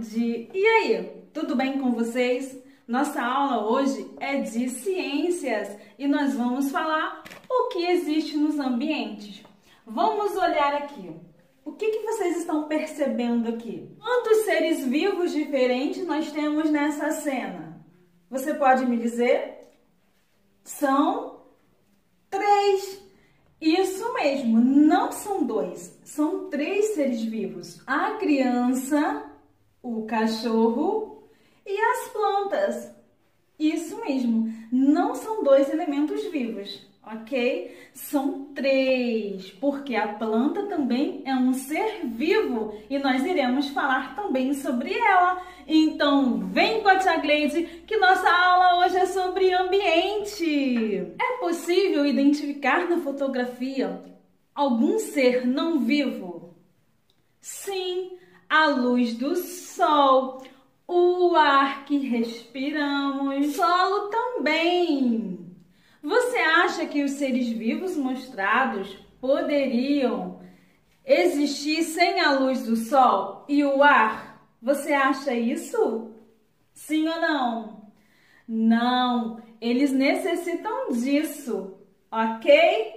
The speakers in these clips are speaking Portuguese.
tarde! E aí, tudo bem com vocês? Nossa aula hoje é de ciências e nós vamos falar o que existe nos ambientes. Vamos olhar aqui. O que vocês estão percebendo aqui? Quantos seres vivos diferentes nós temos nessa cena? Você pode me dizer? São 3. Isso mesmo, não são 2, são 3 seres vivos. A criança, o cachorro e as plantas. Isso mesmo, não são 2 elementos vivos, ok? São 3, porque a planta também é um ser vivo e nós iremos falar também sobre ela. Então, vem com a tia Gleide que nossa aula hoje é sobre ambiente. É possível identificar na fotografia algum ser não vivo? Sim, a luz do sol, o ar que respiramos, o solo também. Você acha que os seres vivos mostrados poderiam existir sem a luz do sol e o ar? Você acha isso? Sim ou não? Não, eles necessitam disso, ok?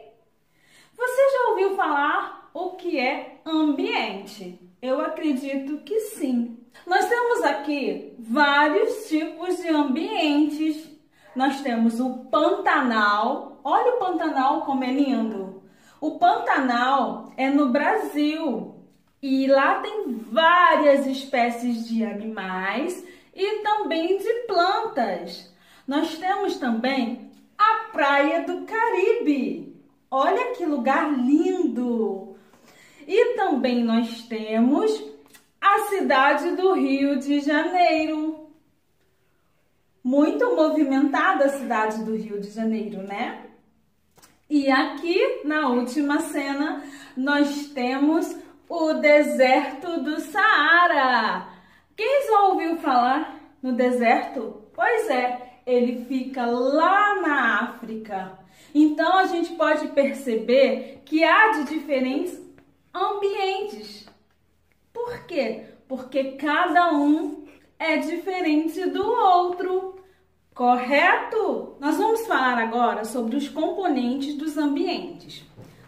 Você já ouviu falar o que é ambiente? Eu acredito que sim. Nós temos aqui vários tipos de ambientes. Nós temos o Pantanal. Olha o Pantanal como é lindo. O Pantanal é no Brasil e lá tem várias espécies de animais e também de plantas. Nós temos também a Praia do Caribe. Olha que lugar lindo! E também nós temos a cidade do Rio de Janeiro. Muito movimentada a cidade do Rio de Janeiro, né? E aqui, na última cena, nós temos o deserto do Saara. Quem já ouviu falar no deserto? Pois é, ele fica lá na África. Então, a gente pode perceber que há de diferentes ambientes. Por quê? Porque cada um é diferente do outro, correto? Nós vamos falar agora sobre os componentes dos ambientes.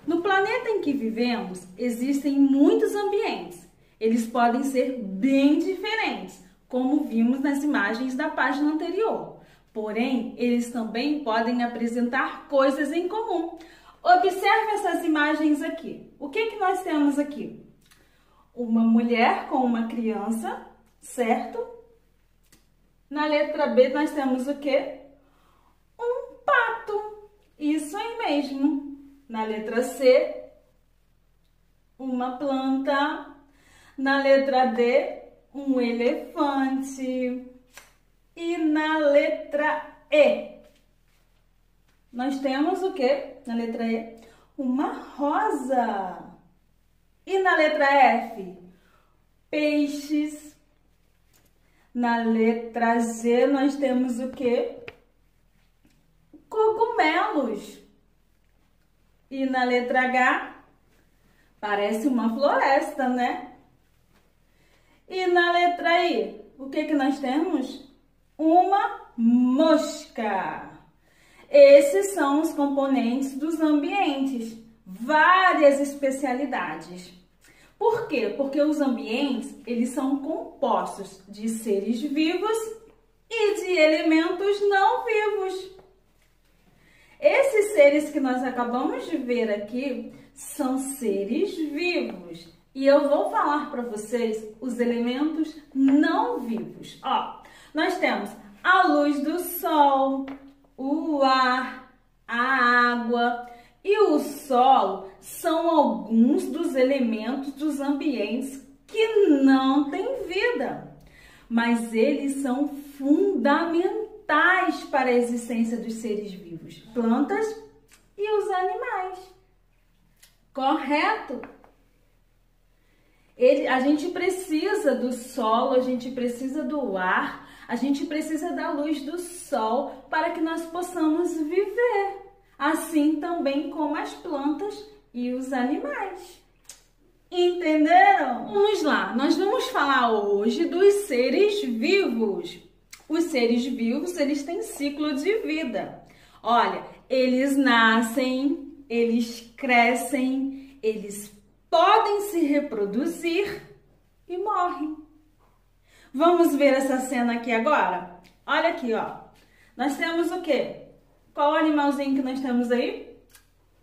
No planeta em que vivemos, existem muitos ambientes. Eles podem ser bem diferentes, como vimos nas imagens da página anterior. Porém, eles também podem apresentar coisas em comum. Observe essas imagens aqui. O que nós temos aqui? Uma mulher com uma criança, certo? Na letra B nós temos o quê? Um pato. Isso aí mesmo. Na letra C, uma planta. Na letra D, um elefante. E na letra E, nós temos o quê? Na letra E, uma rosa. E na letra F, peixes. Na letra G, nós temos o quê? Cogumelos. E na letra H, parece uma floresta, né? E na letra I, o que nós temos? Uma mosca. Esses são os componentes dos ambientes. Várias especialidades. Por quê? Porque os ambientes, eles são compostos de seres vivos e de elementos não vivos. Esses seres que nós acabamos de ver aqui são seres vivos. E eu vou falar para vocês os elementos não vivos. Ó, nós temos a luz do sol, o ar, a água e o solo são alguns dos elementos dos ambientes que não têm vida, mas eles são fundamentais para a existência dos seres vivos, plantas e os animais. Correto? A gente precisa do solo, a gente precisa do ar, a gente precisa da luz do sol para que nós possamos viver. Assim também como as plantas e os animais. Entenderam? Vamos lá, nós vamos falar hoje dos seres vivos. Os seres vivos, eles têm ciclo de vida. Olha, eles nascem, eles crescem, eles podem se reproduzir e morrem. Vamos ver essa cena aqui agora? Olha aqui, ó. Nós temos o quê? Qual animalzinho que nós temos aí?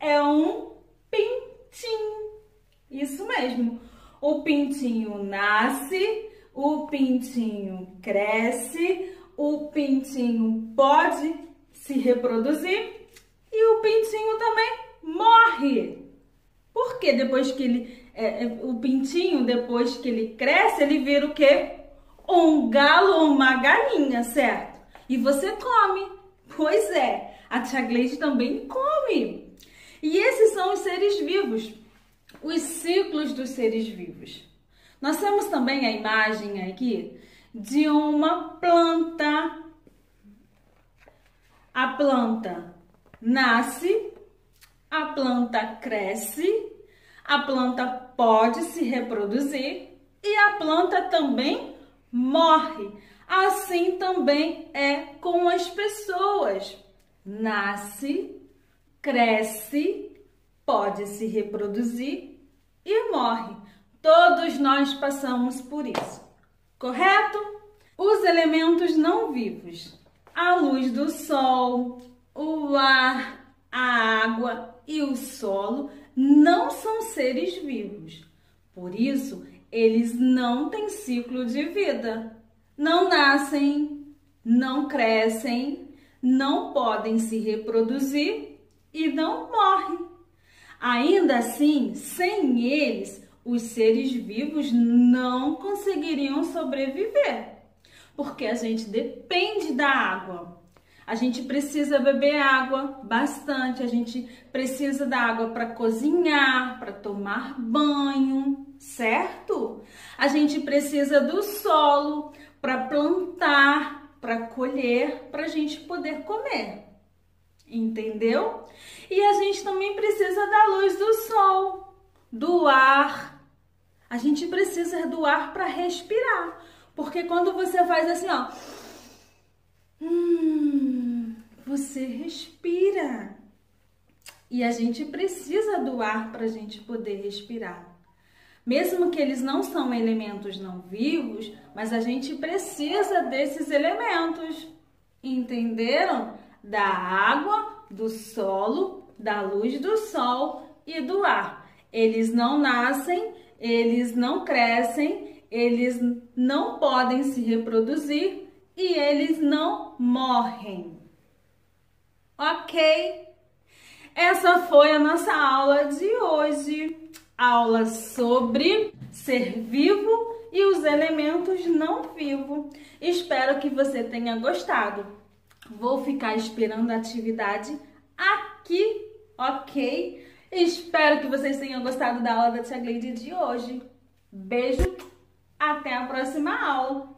É um pintinho. Isso mesmo. O pintinho nasce, o pintinho cresce, o pintinho pode se reproduzir e o pintinho também morre. Porque depois que ele, o pintinho, depois que ele cresce, ele vira o quê? Um galo ou uma galinha, certo? E você come. Pois é, a tia Gleide também come. E esses são os seres vivos, os ciclos dos seres vivos. Nós temos também a imagem aqui de uma planta. A planta nasce, a planta cresce, a planta pode se reproduzir e a planta também morre. Assim também é com as pessoas. Nasce, cresce, pode se reproduzir e morre. Todos nós passamos por isso, correto? Os elementos não vivos, a luz do sol, o ar, a água e o solo não são seres vivos. Por isso, eles não têm ciclo de vida. Não nascem, não crescem, não podem se reproduzir e não morrem. Ainda assim, sem eles, os seres vivos não conseguiriam sobreviver, porque a gente depende da água. A gente precisa beber água bastante, a gente precisa da água para cozinhar, para tomar banho, certo? A gente precisa do solo para plantar, para colher, para a gente poder comer. Entendeu? E a gente também precisa da luz do sol, do ar. A gente precisa do ar para respirar. Porque quando você faz assim, ó, você respira. E a gente precisa do ar para a gente poder respirar. Mesmo que eles não são elementos não vivos, mas a gente precisa desses elementos. Entenderam? Da água, do solo, da luz do sol e do ar. Eles não nascem, eles não crescem, eles não podem se reproduzir e eles não morrem. Ok? Essa foi a nossa aula de hoje. Aula sobre ser vivo e os elementos não vivos. Espero que você tenha gostado. Vou ficar esperando a atividade aqui, ok? Espero que vocês tenham gostado da aula da tia Gleide de hoje. Beijo, até a próxima aula.